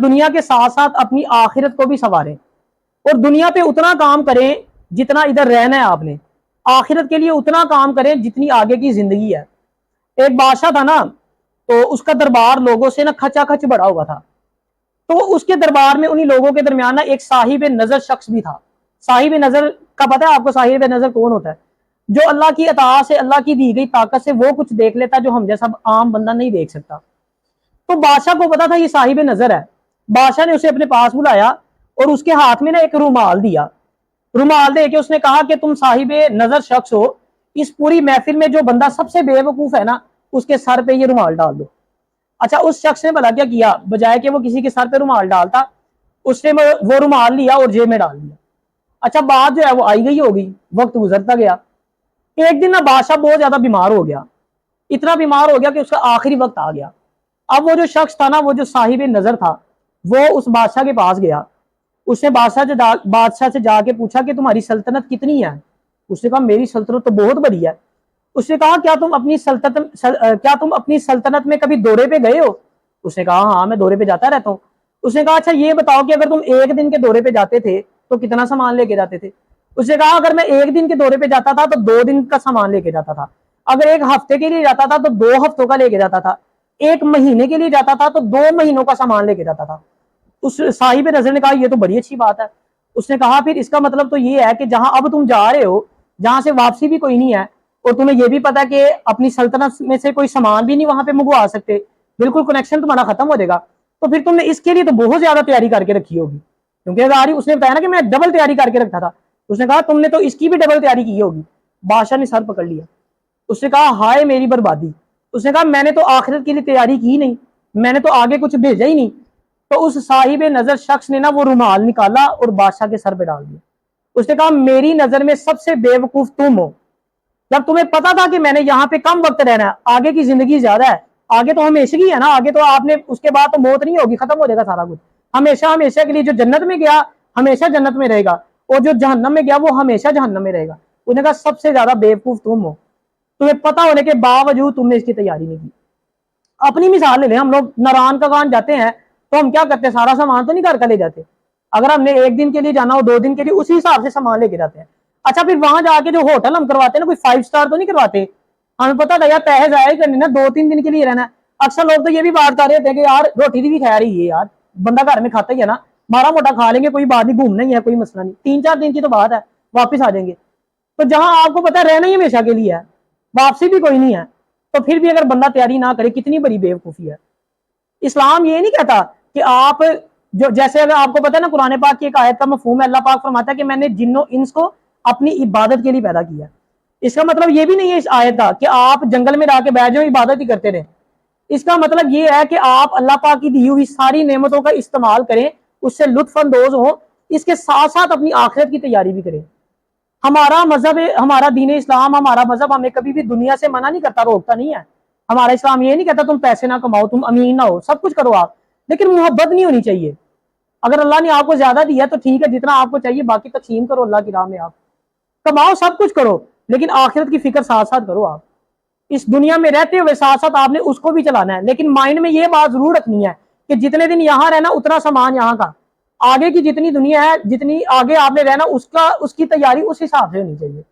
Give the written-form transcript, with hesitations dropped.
دنیا کے ساتھ ساتھ اپنی آخرت کو بھی سنواریں اور دنیا پہ اتنا کام کریں جتنا ادھر رہنا ہے آپ نے، آخرت کے لیے اتنا کام کریں جتنی آگے کی زندگی ہے۔ ایک بادشاہ تھا نا، تو اس کا دربار لوگوں سے نا کھچا کھچ بڑا ہوا تھا، تو اس کے دربار میں انہی لوگوں کے درمیان نا ایک صاحب نظر شخص بھی تھا۔ صاحب نظر کا پتہ ہے آپ کو صاحب نظر کون ہوتا ہے؟ جو اللہ کی عطا سے، اللہ کی دی گئی طاقت سے وہ کچھ دیکھ لیتا جو ہم جیسا عام بندہ نہیں دیکھ سکتا۔ تو بادشاہ کو پتا تھا یہ صاحب نظر ہے، بادشاہ نے اسے اپنے پاس بلایا اور اس کے ہاتھ میں نا ایک رومال دیا۔ رومال دے کے اس نے کہا کہ تم صاحب نظر شخص ہو، اس پوری محفل میں جو بندہ سب سے بے وقوف ہے نا اس کے سر پہ یہ رومال ڈال دو۔ اچھا اس شخص نے بھلا کیا کیا، بجائے کہ وہ کسی کے سر پہ رومال ڈالتا، اس نے وہ رومال لیا اور جیب میں ڈال دیا۔ اچھا بات جو ہے وہ آئی گئی ہوگی، وقت گزرتا گیا۔ ایک دن نا بادشاہ بہت زیادہ بیمار ہو گیا، اتنا بیمار ہو گیا کہ اس کا آخری وقت آ گیا۔ اب وہ جو شخص تھا نا، وہ جو صاحب نظر تھا، وہ اس بادشاہ کے پاس گیا۔ اس نے بادشاہ سے جا کے پوچھا کہ تمہاری سلطنت کتنی ہے؟ اس نے کہا میری سلطنت تو بہت بڑی ہے۔ اس نے کہا کیا تم اپنی سلطنت میں کبھی دورے پہ گئے ہو؟ اس نے کہا ہاں میں دورے پہ جاتا رہتا ہوں۔ اس نے کہا اچھا یہ بتاؤ کہ اگر تم ایک دن کے دورے پہ جاتے تھے تو کتنا سامان لے کے جاتے تھے؟ اس نے کہا اگر میں ایک دن کے دورے پہ جاتا تھا تو 2 دن کا سامان لے کے جاتا تھا، اگر ایک ہفتے کے لیے جاتا تھا تو 2 ہفتوں کا لے کے جاتا تھا، ایک مہینے کے لیے جاتا تھا تو 2 مہینوں کا سامان لے کے جاتا تھا۔ اس صاحب نظر نے کہا یہ تو بڑی اچھی بات ہے۔ اس نے کہا پھر اس کا مطلب تو یہ ہے کہ جہاں اب تم جا رہے ہو، جہاں سے واپسی بھی کوئی نہیں ہے، اور تمہیں یہ بھی پتا کہ اپنی سلطنت میں سے کوئی سامان بھی نہیں وہاں پہ منگوا سکتے، بالکل کنیکشن تمہارا ختم ہو جائے گا، تو پھر تم نے اس کے لیے تو بہت زیادہ تیاری کر کے رکھی ہوگی، کیونکہ اس نے بتایا نا کہ میں ڈبل تیاری کر کے رکھا تھا۔ اس نے کہا تم نے تو اس کی بھی ڈبل تیاری کی ہوگی۔ بادشاہ نے سر پکڑ لیا، اس نے کہا ہائے میری بربادی۔ اس نے کہا میں نے تو آخرت کے لیے تیاری کی نہیں، میں نے تو آگے کچھ بھیجا ہی نہیں۔ تو اس صاحب نظر شخص نے نا وہ رومال نکالا اور بادشاہ کے سر پہ ڈال دیا۔ اس نے کہا میری نظر میں سب سے بے وقوف تم ہو، جب تمہیں پتا تھا کہ میں نے یہاں پہ کم وقت رہنا ہے، آگے کی زندگی زیادہ ہے، آگے تو ہمیشگی ہے نا، آگے تو آپ نے اس کے بعد تو موت نہیں ہوگی، ختم ہو جائے گا سارا کچھ، ہمیشہ کے لیے جو جنت میں گیا ہمیشہ جنت میں رہے گا، اور جو جہنم میں گیا وہ ہمیشہ جہنم میں رہے گا۔ انہوں نے کہا سب سے زیادہ بے وقوف تم ہو، تمہیں پتا ہونے کے باوجود تم نے اس کی تیاری نہیں کی۔ اپنی مثال لے لیں، ہم لوگ ناران کا کان جاتے ہیں تو ہم کیا کرتے ہیں، سارا سامان تو نہیں گھر کا لے جاتے، اگر ہم نے 1 دن کے لیے جانا ہو 2 دن کے لیے اسی حساب سے سامان لے کے جاتے ہیں۔ اچھا پھر وہاں جا کے جو ہوٹل ہم کرواتے ہیں نا، کوئی 5 سٹار تو نہیں کرواتے، ہمیں پتا تھا یار پیسے ضائع کرنے نا، 2-3 دن کے لیے رہنا ہے۔ اکثر لوگ تو یہ بھی بات کر رہے تھے کہ یار روٹی بھی کھا رہی ہے، یار بندہ گھر میں کھاتا ہی ہے نا، مارا موٹا کھا لیں گے، کوئی بات نہیں، گھومنا ہی ہے، کوئی مسئلہ نہیں، 3-4 دن کی تو بات ہے، واپس آ جائیں گے۔ تو جہاں آپ کو پتا رہنا ہی ہمیشہ کے لیے ہے، واپسی بھی کوئی نہیں ہے، تو پھر بھی اگر بندہ تیاری نہ کرے کتنی بڑی بے وقوفی ہے۔ اسلام یہ نہیں کہتا کہ آپ جو، جیسے اگر آپ کو پتا ہے نا قرآن پاک کی ایک آیت کا مفہوم ہے، اللہ پاک فرماتا ہے کہ میں نے جن و انس کو اپنی عبادت کے لیے پیدا کیا۔ اس کا مطلب یہ بھی نہیں ہے اس آیت کا کہ آپ جنگل میں جا کے بیٹھ جاؤ عبادت ہی کرتے رہیں۔ اس کا مطلب یہ ہے کہ آپ اللہ پاک کی دی ہوئی ساری نعمتوں کا استعمال کریں، اس سے لطف اندوز ہوں، اس کے ساتھ ساتھ اپنی آخرت کی تیاری بھی کریں۔ ہمارا مذہب، ہمارا دین اسلام، ہمارا مذہب ہمیں کبھی بھی دنیا سے منع نہیں کرتا، روکتا نہیں ہے۔ ہمارا اسلام یہ نہیں کہتا تم پیسے نہ کماؤ، تم امین نہ ہو، سب کچھ کرو آپ، لیکن محبت نہیں ہونی چاہیے۔ اگر اللہ نے آپ کو زیادہ دیا تو ٹھیک ہے، جتنا آپ کو چاہیے باقی تقسیم کرو اللہ کی راہ میں، آپ کماؤ سب کچھ کرو، لیکن آخرت کی فکر ساتھ ساتھ کرو۔ آپ اس دنیا میں رہتے ہوئے ساتھ ساتھ آپ نے اس کو بھی چلانا ہے، لیکن مائنڈ میں یہ بات ضرور رکھنی ہے کہ جتنے دن یہاں رہنا اتنا سامان یہاں کا، آگے کی جتنی دنیا ہے، جتنی آگے آپ نے رہنا اس کی تیاری اس حساب سے ہونی چاہیے۔